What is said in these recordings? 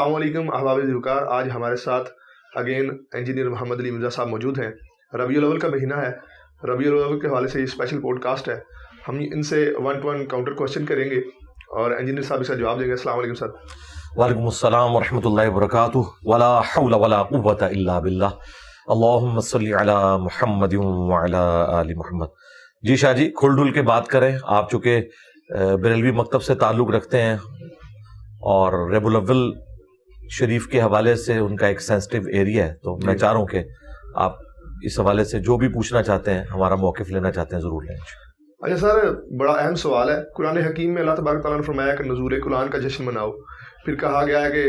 السلام علیکم احباب ذوالفقار، آج ہمارے ساتھ اگین انجینئر محمد علی مرزا صاحب موجود ہیں۔ ربیع الاول کا مہینہ ہے، ربیع الاول کے حوالے سے یہ اسپیشل پوڈ کاسٹ ہے۔ ہم ان سے 1 to 1 کاؤنٹر کوشچن کریں گے اور انجینئر صاحب اس کا جواب دیں گے۔ السلام علیکم سر۔ وعلیکم السلام ورحمۃ اللہ وبرکاتہ۔ ولا حول ولا قوۃ الا باللہ، اللہم صلی علی محمد وعلی آل محمد۔ جی شاہ جی، کھل ڈل کے بات کریں۔ آپ چونکہ بریلوی مکتب سے تعلق رکھتے ہیں اور ربیع الاول شریف کے حوالے سے ان کا ایک سینسٹیو ایریا ہے، تو میں چاہ رہا ہوں کہ آپ اس حوالے سے جو بھی پوچھنا چاہتے ہیں، ہمارا موقف لینا چاہتے ہیں، ضرور لیں۔ اچھا سر، بڑا اہم سوال ہے۔ قرآن حکیم میں اللہ تبارک تعالیٰ نے فرمایا کہ نزول قرآن کا جشن مناؤ۔ پھر کہا گیا ہے کہ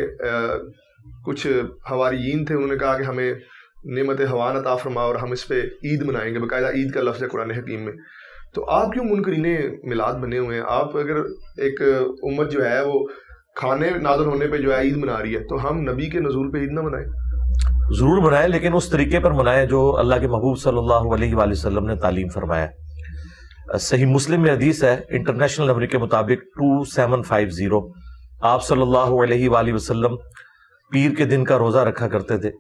کچھ حواریین تھے، انہوں نے کہا کہ ہمیں نعمت ہوان عطا فرماؤ اور ہم اس پہ عید منائیں گے۔ باقاعدہ عید کا لفظ ہے قرآن حکیم میں۔ تو آپ کیوں منکرین میلاد بنے ہوئے ہیں؟ آپ اگر ایک امت جو ہے وہ کھانے نازل ہونے پہ جو ہے عید منا رہی ہے، تو ہم نبی کے نزول پہ عید نہ منائیں؟ ضرور منائیں، لیکن اس طریقے پر منائیں جو اللہ کے محبوب صلی اللہ علیہ وآلہ وسلم نے تعلیم فرمایا۔ صحیح مسلم میں حدیث ہے، انٹرنیشنل نمبر کے مطابق 2750، آپ صلی اللہ علیہ وآلہ وسلم پیر کے دن کا روزہ رکھا کرتے تھے۔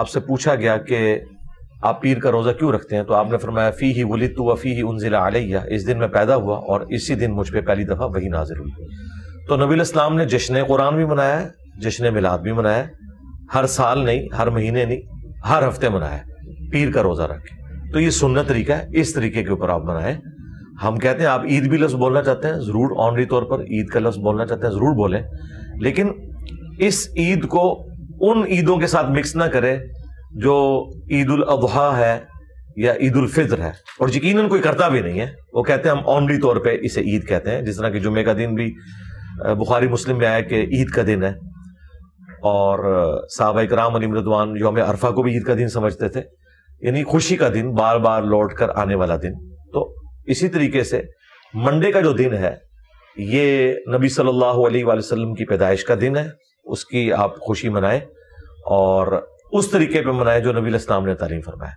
آپ سے پوچھا گیا کہ آپ پیر کا روزہ کیوں رکھتے ہیں؟ تو آپ نے فرمایا فیہ ولدت وفیہ انزل علیہ، اس دن میں پیدا ہوا اور اسی دن مجھ پہ پہلی دفعہ وحی نازل ہوئی۔ تو نبی الاسلام نے جشن قرآن بھی منایا ہے، جشن میلاد بھی منایا ہے، ہر سال نہیں، ہر مہینے نہیں، ہر ہفتے منایا ہے پیر کا روزہ رکھ کے۔ تو یہ سنت طریقہ ہے، اس طریقے کے اوپر آپ منائیں۔ ہم کہتے ہیں آپ عید بھی لفظ بولنا چاہتے ہیں، ضرور آنری طور پر عید کا لفظ بولنا چاہتے ہیں، ضرور بولیں، لیکن اس عید کو ان عیدوں کے ساتھ مکس نہ کرے جو عید الاضحیٰ ہے یا عید الفطر ہے، اور یقیناً کوئی کرتا بھی نہیں ہے۔ وہ کہتے ہیں ہم آنری طور پہ اسے عید کہتے ہیں، جس طرح کہ جمعے کا دن بھی بخاری مسلم میں آیا کہ عید کا دن ہے، اور صحابہ کرام علیہم رضوان یوم عرفہ کو بھی عید کا دن سمجھتے تھے، یعنی خوشی کا دن، بار بار لوٹ کر آنے والا دن۔ تو اسی طریقے سے منڈے کا جو دن ہے یہ نبی صلی اللہ علیہ وآلہ وسلم کی پیدائش کا دن ہے، اس کی آپ خوشی منائیں اور اس طریقے پہ منائیں جو نبی الاسلام نے تعلیم فرمایا۔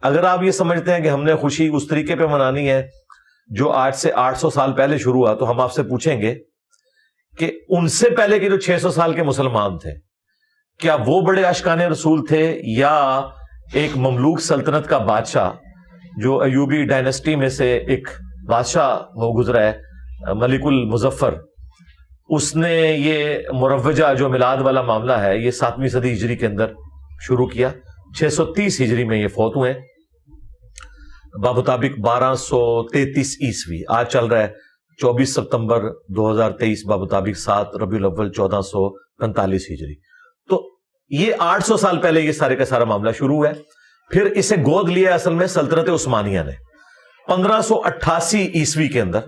اگر آپ یہ سمجھتے ہیں کہ ہم نے خوشی اس طریقے پہ منانی ہے جو آج سے 800 سال پہلے شروع ہوا، تو ہم آپ سے پوچھیں گے کہ ان سے پہلے کے جو 600 سال کے مسلمان تھے، کیا وہ بڑے عاشقان رسول تھے یا ایک مملوک سلطنت کا بادشاہ جو ایوبی ڈائنسٹی میں سے ایک بادشاہ وہ گزرا ہے ملک المظفر، اس نے یہ مروجہ جو میلاد والا معاملہ ہے یہ 7ویں صدی ہجری کے اندر شروع کیا، 630 ہجری میں یہ فوت ہوئے بمطابق 1233 عیسوی۔ آج چل رہا ہے 24 ستمبر 2023 بمطابق 7 ربیع الاول 1445 ہجری۔ تو یہ 800 سال پہلے یہ سارے کا سارا معاملہ شروع ہے۔ پھر اسے گود لیا اصل میں سلطنت عثمانیہ نے 1588 عیسوی کے اندر،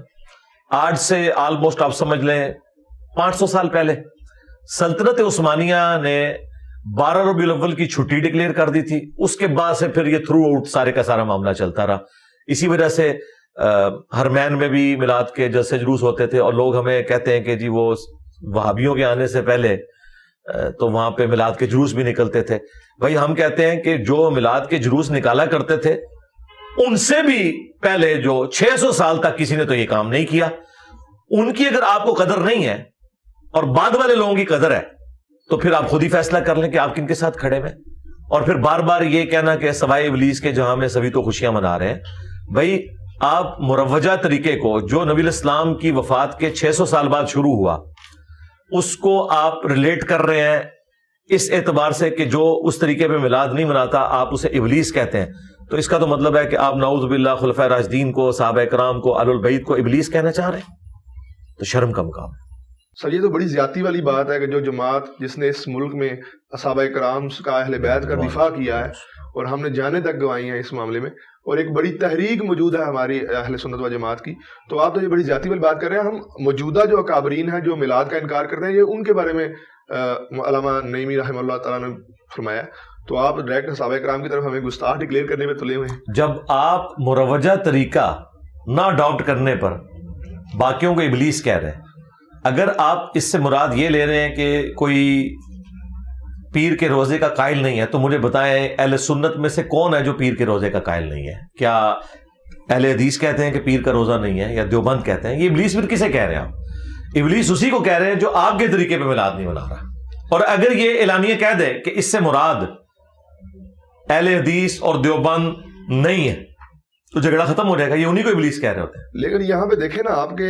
آج سے آلموسٹ آپ سمجھ لیں 500 سال پہلے سلطنت عثمانیہ نے 12 ربیع الاول کی چھٹی ڈکلیئر کر دی تھی۔ اس کے بعد سے پھر یہ تھرو آؤٹ سارے کا سارا معاملہ چلتا رہا۔ اسی وجہ سے حرمین میں بھی میلاد کے جلسے جلوس ہوتے تھے، اور لوگ ہمیں کہتے ہیں کہ جی وہ وہابیوں کے آنے سے پہلے تو وہاں پہ میلاد کے جلوس بھی نکلتے تھے۔ بھائی ہم کہتے ہیں کہ جو میلاد کے جلوس نکالا کرتے تھے ان سے بھی پہلے جو 600 سال تک کسی نے تو یہ کام نہیں کیا۔ ان کی اگر آپ کو قدر نہیں ہے اور بعد والے لوگوں کی قدر ہے تو پھر آپ خود ہی فیصلہ کر لیں کہ آپ کن کے ساتھ کھڑے ہوئے، اور پھر بار بار یہ کہنا کہ سوائے ابلیس کے جہاں میں سبھی تو خوشیاں منا رہے ہیں۔ بھائی آپ مروجہ طریقے کو جو نبی الاسلام کی وفات کے 600 سال بعد شروع ہوا اس کو آپ ریلیٹ کر رہے ہیں اس اعتبار سے کہ جو اس طریقے پہ میلاد نہیں مناتا آپ اسے ابلیس کہتے ہیں، تو اس کا تو مطلب ہے کہ آپ نعوذ باللہ خلفائے راشدین کو، صحابہ کرام کو، اہل البیت کو ابلیس کہنا چاہ رہے ہیں، تو شرم کا مقام ہے۔ سر یہ تو بڑی زیادتی والی بات ہے کہ جو جماعت جس نے اس ملک میں صحابہ کرام کا، اہل بیت کا دفاع کیا ہے اور ہم نے جانیں تک گنوائی ہیں اس معاملے میں، اور ایک بڑی تحریک موجود ہے ہماری اہل سنت و جماعت کی، تو آپ تو یہ بڑی زیادتی والی بات کر رہے ہیں۔ ہم موجودہ جو اکابرین ہیں جو میلاد کا انکار کرتے ہیں، یہ ان کے بارے میں علامہ نعیمی رحمہ اللہ تعالیٰ نے فرمایا، تو آپ ڈائریکٹ صحابہ کرام کی طرف ہمیں گستاخ ڈکلیئر کرنے میں تلے ہوئے ہیں۔ جب آپ مروجہ طریقہ نہ اڈاپٹ کرنے پر باقیوں کو ابلیس کہہ رہے ہیں، اگر آپ اس سے مراد یہ لے رہے ہیں کہ کوئی پیر کے روزے کا قائل نہیں ہے، تو مجھے بتائیں اہل سنت میں سے کون ہے جو پیر کے روزے کا قائل نہیں ہے؟ کیا اہل حدیث کہتے ہیں کہ پیر کا روزہ نہیں ہے، یا دیوبند کہتے ہیں؟ یہ ابلیس پھر کسے کہہ رہے ہیں آپ؟ ابلیس اسی کو کہہ رہے ہیں جو آپ کے طریقے پہ میلاد نہیں منا رہا۔ اور اگر یہ اعلانیہ کہہ دے کہ اس سے مراد اہل حدیث اور دیوبند نہیں ہے تو جھگڑا ختم ہو جائے گا. یہ انہی کو ابلیس کہہ رہے ہوتے ہیں. لیکن یہاں پہ دیکھیں نا آپ کے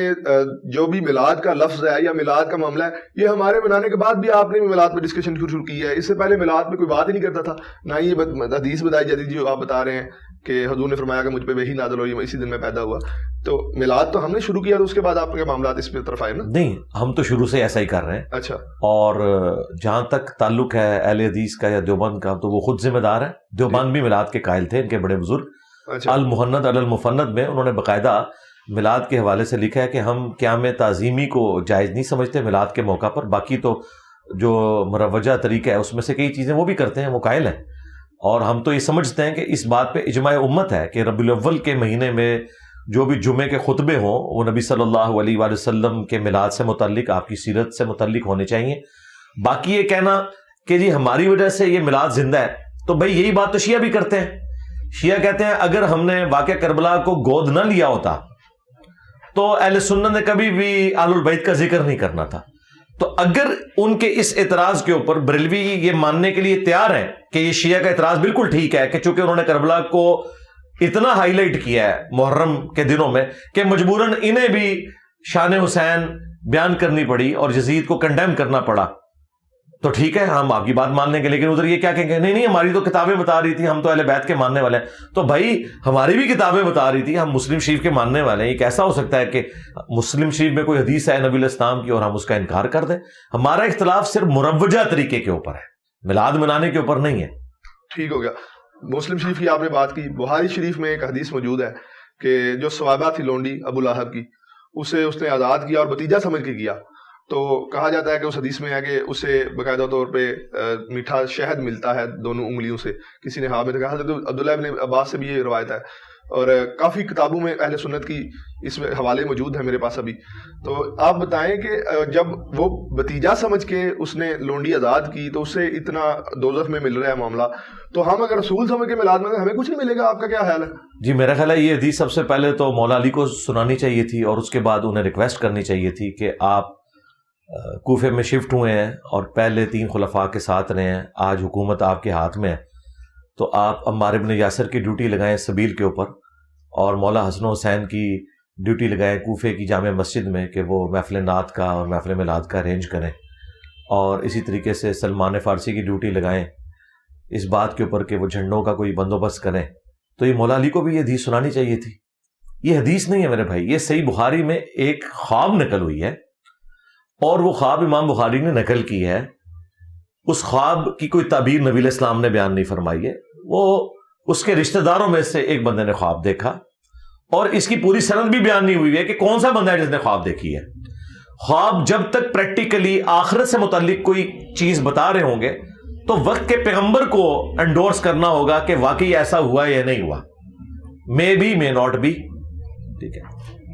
جو بھی میلاد کا لفظ ہے یا میلاد کا معاملہ ہے یہ ہمارے منانے کے بعد بھی آپ نے میلاد پہ ڈسکشن شروع کی ہے. اس سے پہلے میلاد پہ کوئی بات ہی نہیں کرتا تھا, نہ یہ حدیث بتائی جاتی جو آپ بتا رہے ہیں کہ حضور نے فرمایا کہ مجھ پہ وحی نازل ہوئی اسی دن میں پیدا ہوا. تو میلاد تو ہم نے شروع کیا تو اس کے بعد آپ کے معاملات اس پہ طرف آئے نا. نہیں, ہم تو شروع سے ایسا ہی کر رہے ہیں. اچھا. اور جہاں تک تعلق ہے اہل حدیث کا یا دیوبند کا تو وہ خود ذمہ دار ہے. دیوبند بھی میلاد کے قائل تھے, ان کے بڑے بزرگ المحند علی المفند میں انہوں نے باقاعدہ میلاد کے حوالے سے لکھا ہے کہ ہم قیام تعظیمی کو جائز نہیں سمجھتے میلاد کے موقع پر, باقی تو جو مروجہ طریقہ ہے اس میں سے کئی چیزیں وہ بھی کرتے ہیں, وہ قائل ہیں. اور ہم تو یہ سمجھتے ہیں کہ اس بات پہ اجماع امت ہے کہ ربیع الاول کے مہینے میں جو بھی جمعے کے خطبے ہوں وہ نبی صلی اللہ علیہ وآلہ وسلم کے میلاد سے متعلق, آپ کی سیرت سے متعلق ہونے چاہیے. باقی یہ کہنا کہ جی ہماری وجہ سے یہ میلاد زندہ ہے, تو بھائی یہی بات تو شیعہ بھی کرتے ہیں. شیعہ کہتے ہیں اگر ہم نے واقعہ کربلا کو گود نہ لیا ہوتا تو اہل سنت نے کبھی بھی آل البیت کا ذکر نہیں کرنا تھا. تو اگر ان کے اس اعتراض کے اوپر بریلوی یہ ماننے کے لیے تیار ہیں کہ یہ شیعہ کا اعتراض بالکل ٹھیک ہے کہ چونکہ انہوں نے کربلا کو اتنا ہائی لائٹ کیا ہے محرم کے دنوں میں کہ مجبوراً انہیں بھی شان حسین بیان کرنی پڑی اور یزید کو کنڈیم کرنا پڑا, تو ٹھیک ہے ہم آپ کی بات مان لیں گے. لیکن ادھر یہ کیا کہیں گے, نہیں ہماری تو کتابیں بتا رہی تھی, ہم تو اہل بیت کے ماننے والے ہیں. تو بھائی ہماری بھی کتابیں بتا رہی تھی, ہم مسلم شریف کے ماننے والے ہیں. یہ کیسا ہو سکتا ہے کہ مسلم شریف میں کوئی حدیث ہے نبی علیہ السلام کی اور ہم اس کا انکار کر دیں؟ ہمارا اختلاف صرف مروجہ طریقے کے اوپر ہے, میلاد منانے کے اوپر نہیں ہے. ٹھیک ہو گیا. مسلم شریف کی آپ نے بات کی, بخاری شریف میں ایک حدیث موجود ہے کہ جو صوابہ تھی لونڈی ابو لہب کی, اسے اس نے آزاد کیا اور بتیجا سمجھ کے کیا. تو کہا جاتا ہے کہ اس حدیث میں ہے کہ اسے باقاعدہ طور پہ میٹھا شہد ملتا ہے دونوں انگلیوں سے. کسی نے ہاں میں کہا حضرت عبداللہ ابن عباس سے بھی یہ روایت ہے, اور کافی کتابوں میں اہل سنت کی اس میں حوالے موجود ہیں میرے پاس ابھی. تو آپ بتائیں کہ جب وہ بتیجا سمجھ کے اس نے لونڈی آزاد کی تو اسے اتنا دوزخ میں مل رہا ہے معاملہ, تو ہم اگر رسول سمجھ کے میلاد میں ہمیں کچھ نہیں ملے گا؟ آپ کا کیا خیال ہے؟ جی میرا خیال ہے یہ حدیث سب سے پہلے تو مولا علی کو سنانی چاہیے تھی اور اس کے بعد انہیں ریکویسٹ کرنی چاہیے تھی کہ آپ کوفے میں شفٹ ہوئے ہیں اور پہلے 3 خلفاء کے ساتھ رہے ہیں, آج حکومت آپ کے ہاتھ میں ہے, تو آپ عمار ابن یاسر کی ڈیوٹی لگائیں سبیل کے اوپر اور مولا حسن حسین کی ڈیوٹی لگائیں کوفے کی جامع مسجد میں کہ وہ محفل نعت کا اور محفل میلاد کا ارینج کریں, اور اسی طریقے سے سلمان فارسی کی ڈیوٹی لگائیں اس بات کے اوپر کہ وہ جھنڈوں کا کوئی بندوبست کریں. تو یہ مولا علی کو بھی یہ حدیث سنانی چاہیے تھی. یہ حدیث نہیں ہے میرے بھائی, یہ صحیح بخاری میں ایک خواب نقل ہوئی ہے, اور وہ خواب امام بخاری نے نقل کی ہے. اس خواب کی کوئی تعبیر نبی علیہ السلام نے بیان نہیں فرمائی ہے, وہ اس کے رشتہ داروں میں سے ایک بندے نے خواب دیکھا, اور اس کی پوری سند بھی بیان نہیں ہوئی ہے کہ کون سا بندہ ہے جس نے خواب دیکھی ہے. خواب جب تک پریکٹیکلی آخرت سے متعلق کوئی چیز بتا رہے ہوں گے تو وقت کے پیغمبر کو انڈورس کرنا ہوگا کہ واقعی ایسا ہوا یا نہیں ہوا, may be may not be. ٹھیک ہے,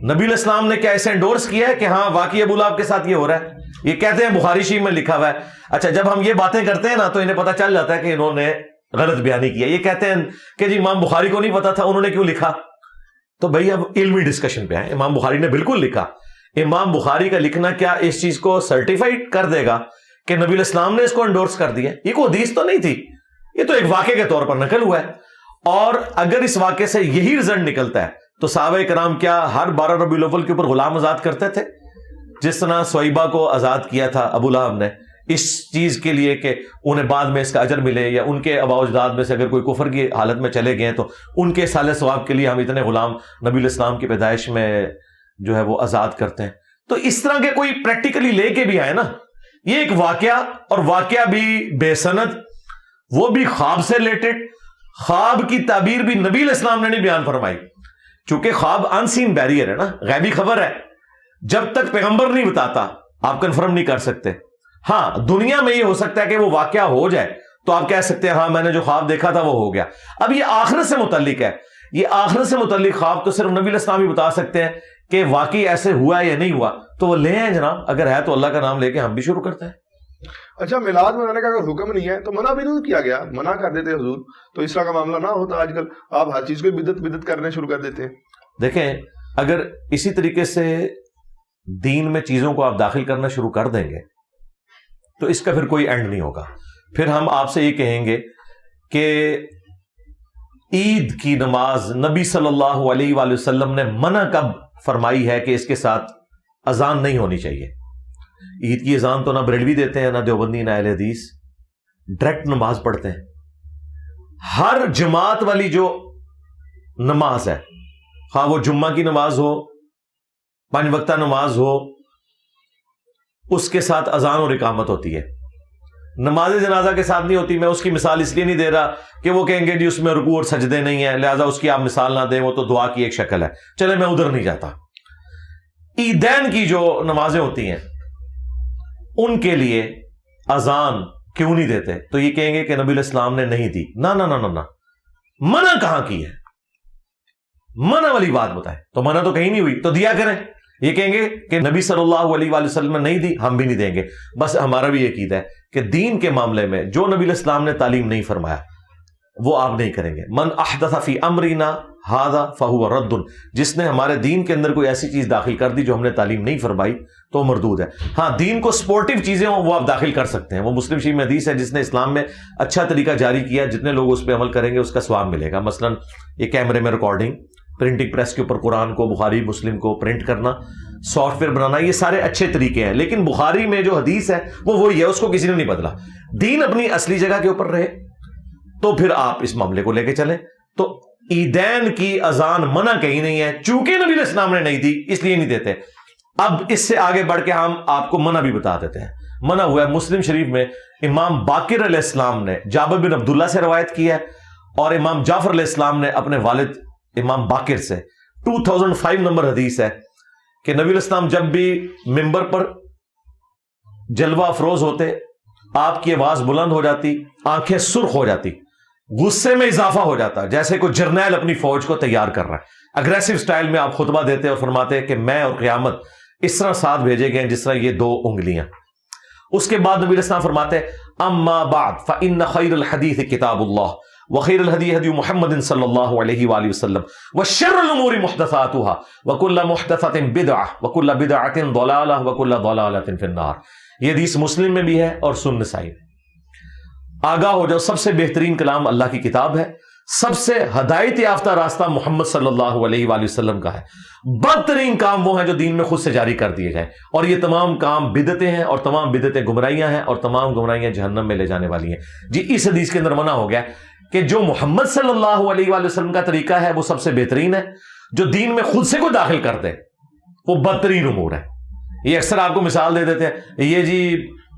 نبی علیہ السلام نے کیا اسے انڈورس کیا ہے کہ ہاں واقعی ابو لہب کے ساتھ یہ ہو رہا ہے؟ یہ کہتے ہیں بخاری شریف میں لکھا ہوا ہے. اچھا, جب ہم یہ باتیں کرتے ہیں نا تو انہیں پتہ چل جاتا ہے کہ انہوں نے غلط بیانی کیا. یہ کہتے ہیں کہ جی امام بخاری کو نہیں پتا تھا, انہوں نے کیوں لکھا؟ تو بھائی اب علمی ڈسکشن پہ ہیں. امام بخاری نے بالکل لکھا. امام بخاری کا لکھنا کیا اس چیز کو سرٹیفائڈ کر دے گا کہ نبی علیہ السلام نے اس کو انڈورس کر دیا؟ یہ کوئی حدیث تو نہیں تھی, یہ تو ایک واقعے کے طور پر نقل ہوا ہے. اور اگر اس واقعے سے یہی رزلٹ نکلتا ہے تو صحابہ کرام کیا ہر 12 ربیع الاول کے اوپر غلام آزاد کرتے تھے؟ جس طرح سویبہ کو آزاد کیا تھا ابو لہب نے اس چیز کے لیے کہ انہیں بعد میں اس کا اجر ملے, یا ان کے آباء و اجداد میں سے اگر کوئی کفر کی حالت میں چلے گئے تو ان کے سال ثواب کے لیے ہم اتنے غلام نبی علیہ السلام کی پیدائش میں جو ہے وہ آزاد کرتے ہیں. تو اس طرح کے کوئی پریکٹیکلی لے کے بھی آئے نا, یہ ایک واقعہ, اور واقعہ بھی بے سند, وہ بھی خواب سے ریلیٹڈ. خواب کی تعبیر بھی نبی علیہ السلام نے نہیں بیان فرمائی, چونکہ خواب ان سین بیریئر ہے نا, غیبی خبر ہے. جب تک پیغمبر نہیں بتاتا آپ کنفرم نہیں کر سکتے. ہاں دنیا میں یہ ہو سکتا ہے کہ وہ واقعہ ہو جائے تو آپ کہہ سکتے ہیں ہاں میں نے جو خواب دیکھا تھا وہ ہو گیا. اب یہ آخرت سے متعلق ہے, یہ آخرت سے متعلق خواب تو صرف نبی علیہ السلام ہی بتا سکتے ہیں کہ واقعی ایسے ہوا یا نہیں ہوا. تو وہ لے آئیں جناب, اگر ہے تو اللہ کا نام لے کے ہم بھی شروع کرتے ہیں. اچھا, میلاد منانے کا اگر حکم نہیں ہے تو منع بھی نہیں کیا گیا, منع کر دیتے حضور, تو اس طرح کا معاملہ نہ ہوتا. آج کل آپ ہر چیز کو بدعت کرنے شروع کر دیتے ہیں. دیکھیں, اگر اسی طریقے سے دین میں چیزوں کو آپ داخل کرنا شروع کر دیں گے تو اس کا پھر کوئی اینڈ نہیں ہوگا. پھر ہم آپ سے یہ کہیں گے کہ عید کی نماز نبی صلی اللہ علیہ وآلہ وسلم نے منع کب فرمائی ہے کہ اس کے ساتھ اذان نہیں ہونی چاہیے؟ عید کی اذان تو نہ بریلوی دیتے ہیں، نہ دیوبندی، نہ اہل حدیث، ڈائریکٹ نماز پڑھتے ہیں. ہر جماعت والی جو نماز ہے، خواہ وہ جمعہ کی نماز ہو، 5 وقتہ نماز ہو، اس کے ساتھ اذان اور اقامت ہوتی ہے. نماز جنازہ کے ساتھ نہیں ہوتی. میں اس کی مثال اس لیے نہیں دے رہا کہ وہ کہیں گے جی اس میں رکوع اور سجدے نہیں ہیں، لہذا اس کی آپ مثال نہ دیں، وہ تو دعا کی ایک شکل ہے. چلے میں ادھر نہیں جاتا. عیدین کی جو نمازیں ہوتی ہیں ان کے لیے اذان کیوں نہیں دیتے؟ تو یہ کہیں گے کہ نبی علیہ السلام نے نہیں دی. نہ نہ نہ نہ، منع کہاں کی ہے؟ منع والی بات بتائیں. تو منع تو کہیں نہیں ہوئی، تو دیا کریں. یہ کہیں گے کہ نبی صلی اللہ علیہ وآلہ وسلم نے نہیں دی، ہم بھی نہیں دیں گے. بس ہمارا بھی یہ عقیدہ ہے کہ دین کے معاملے میں جو نبی علیہ السلام نے تعلیم نہیں فرمایا وہ آپ نہیں کریں گے. من احدث فی امرنا ھذا فہو رد، جس نے ہمارے دین کے اندر کوئی ایسی چیز داخل کر دی جو ہم نے تعلیم نہیں فرمائی تو مردود ہے. ہاں دین کو سپورٹیو چیزیں ہوں وہ آپ داخل کر سکتے ہیں. وہ مسلم شریف میں حدیث ہے جس نے اسلام میں اچھا طریقہ جاری کیا، جتنے لوگ اس پہ عمل کریں گے اس کا ثواب ملے گا. مثلا یہ کیمرے میں ریکارڈنگ، پرنٹنگ پریس کے اوپر قرآن کو، بخاری مسلم کو پرنٹ کرنا، سافٹ ویئر بنانا، یہ سارے اچھے طریقے ہیں. لیکن بخاری میں جو حدیث ہے وہ وہی ہے، اس کو کسی نے نہیں بدلا. دین اپنی اصلی جگہ کے اوپر رہے تو پھر آپ اس معاملے کو لے کے چلیں. تو عیدین کی اذان منع کہیں نہیں ہے، چونکہ نبی علیہ السلام نے نہیں دی اس لیے نہیں دیتے. اب اس سے آگے بڑھ کے ہم آپ کو منع بھی بتا دیتے ہیں. منع ہوا ہے مسلم شریف میں، امام باقر علیہ السلام نے جابر بن عبداللہ سے روایت کی ہے، اور امام جعفر علیہ السلام نے اپنے والد امام باقر سے 2005 نمبر حدیث ہے کہ نبی علیہ السلام جب بھی ممبر پر جلوہ افروز ہوتے، آپ کی آواز بلند ہو جاتی، آنکھیں سرخ ہو جاتی، غصے میں اضافہ ہو جاتا، جیسے کوئی جرنیل اپنی فوج کو تیار کر رہا ہے. اگریسو سٹائل میں آپ خطبہ دیتے اور فرماتے کہ میں اور قیامت اس طرح ساتھ بھیجے گئے جس طرح یہ 2 انگلیاں. اس کے بعد نبی علیہ السلام فرماتے اما بعد فإن خیر الحدیث کتاب اللہ وخیر الہدی ہدی محمد صلی اللہ علیہ وآلہ وسلم وشر الامور محدثاتها وکل محدثۃ بدعہ وکل بدعۃ ضلالہ وکل ضلالۃ فی النار. یہ حدیث مسلم میں بھی ہے اور سنن نسائی. آگاہ ہو جاؤ، سب سے بہترین کلام اللہ کی کتاب ہے، سب سے ہدایت یافتہ راستہ محمد صلی اللہ علیہ وآلہ وسلم کا ہے. بدترین کام وہ ہیں جو دین میں خود سے جاری کر دیے جائیں، اور یہ تمام کام بدعتیں ہیں، اور تمام بدعتیں گمراہیاں ہیں، اور تمام گمراہیاں جہنم میں لے جانے والی ہیں. جی اس حدیث کے اندر منع ہو گیا کہ جو محمد صلی اللہ علیہ وآلہ وسلم کا طریقہ ہے وہ سب سے بہترین ہے، جو دین میں خود سے کوئی داخل کر دے وہ بدترین امور ہے. یہ اکثر آپ کو مثال دے دیتے ہیں، یہ جی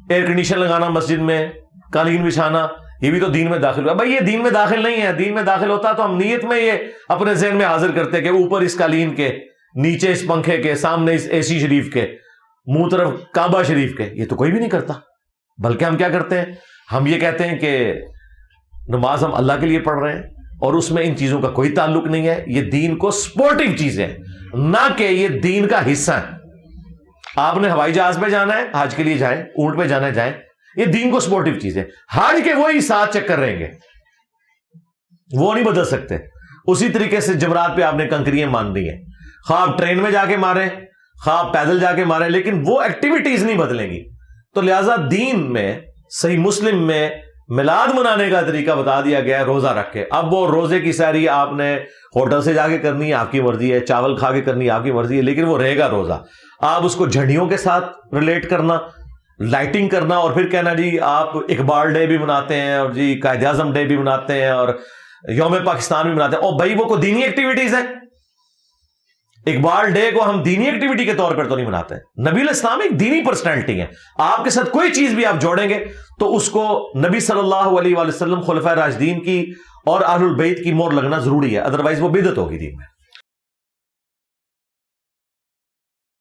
ایئر کنڈیشن لگانا مسجد میں، قالین بچھانا، یہ بھی تو دین میں داخل ہوا. بھائی یہ دین میں داخل نہیں ہے. دین میں داخل ہوتا تو ہم نیت میں یہ اپنے ذہن میں حاضر کرتے کہ اوپر اس قالین کے، نیچے اس پنکھے کے، سامنے اس اے سی شریف کے، منہ طرف کعبہ شریف کے. یہ تو کوئی بھی نہیں کرتا. بلکہ ہم کیا کرتے ہیں؟ ہم یہ کہتے ہیں کہ نماز ہم اللہ کے لیے پڑھ رہے ہیں اور اس میں ان چیزوں کا کوئی تعلق نہیں ہے. یہ دین کو سپورٹیو چیزیں ہیں، نہ کہ یہ دین کا حصہ ہے. آپ نے ہوائی جہاز پہ جانا ہے، حج کے لیے جائیں، اونٹ پہ جانا ہے جائیں، یہ دین کو سپورٹیو چیز ہے. حج کے وہی 7 چکر رہیں گے، وہ نہیں بدل سکتے. اسی طریقے سے جمرات پہ آپ نے کنکریاں مان دی ہیں، خواہ ٹرین میں جا کے ماریں، خواہ پیدل جا کے ماریں، لیکن وہ ایکٹیویٹیز نہیں بدلیں گی. تو لہذا دین میں صحیح مسلم میں میلاد منانے کا طریقہ بتا دیا گیا ہے روزہ رکھ کے. اب وہ روزے کی سحری آپ نے ہوٹل سے جا کے کرنی ہے، آپ کی مرضی ہے، چاول کھا کے کرنی ہے، آپ کی مرضی ہے، لیکن وہ رہے گا روزہ. آپ اس کو جھنڈیوں کے ساتھ ریلیٹ کرنا، لائٹنگ کرنا، اور پھر کہنا جی آپ اقبال ڈے بھی مناتے ہیں، اور جی قائد اعظم ڈے بھی مناتے ہیں، اور یوم پاکستان بھی مناتے ہیں. اور بھائی وہ کو دینی ایکٹیویٹیز ہیں. اقبال ڈے کو ہم دینی ایکٹیویٹی کے طور پر تو نہیں مناتے. نبی علیہ السلام ایک دینی پرسنالٹی ہے. آپ کے ساتھ کوئی چیز بھی آپ جوڑیں گے تو اس کو نبی صلی اللہ علیہ وآلہ وسلم، خلفائے راشدین کی اور اہل البیت کی مہر لگنا ضروری ہے، ادروائز وہ بدعت ہوگی دین میں.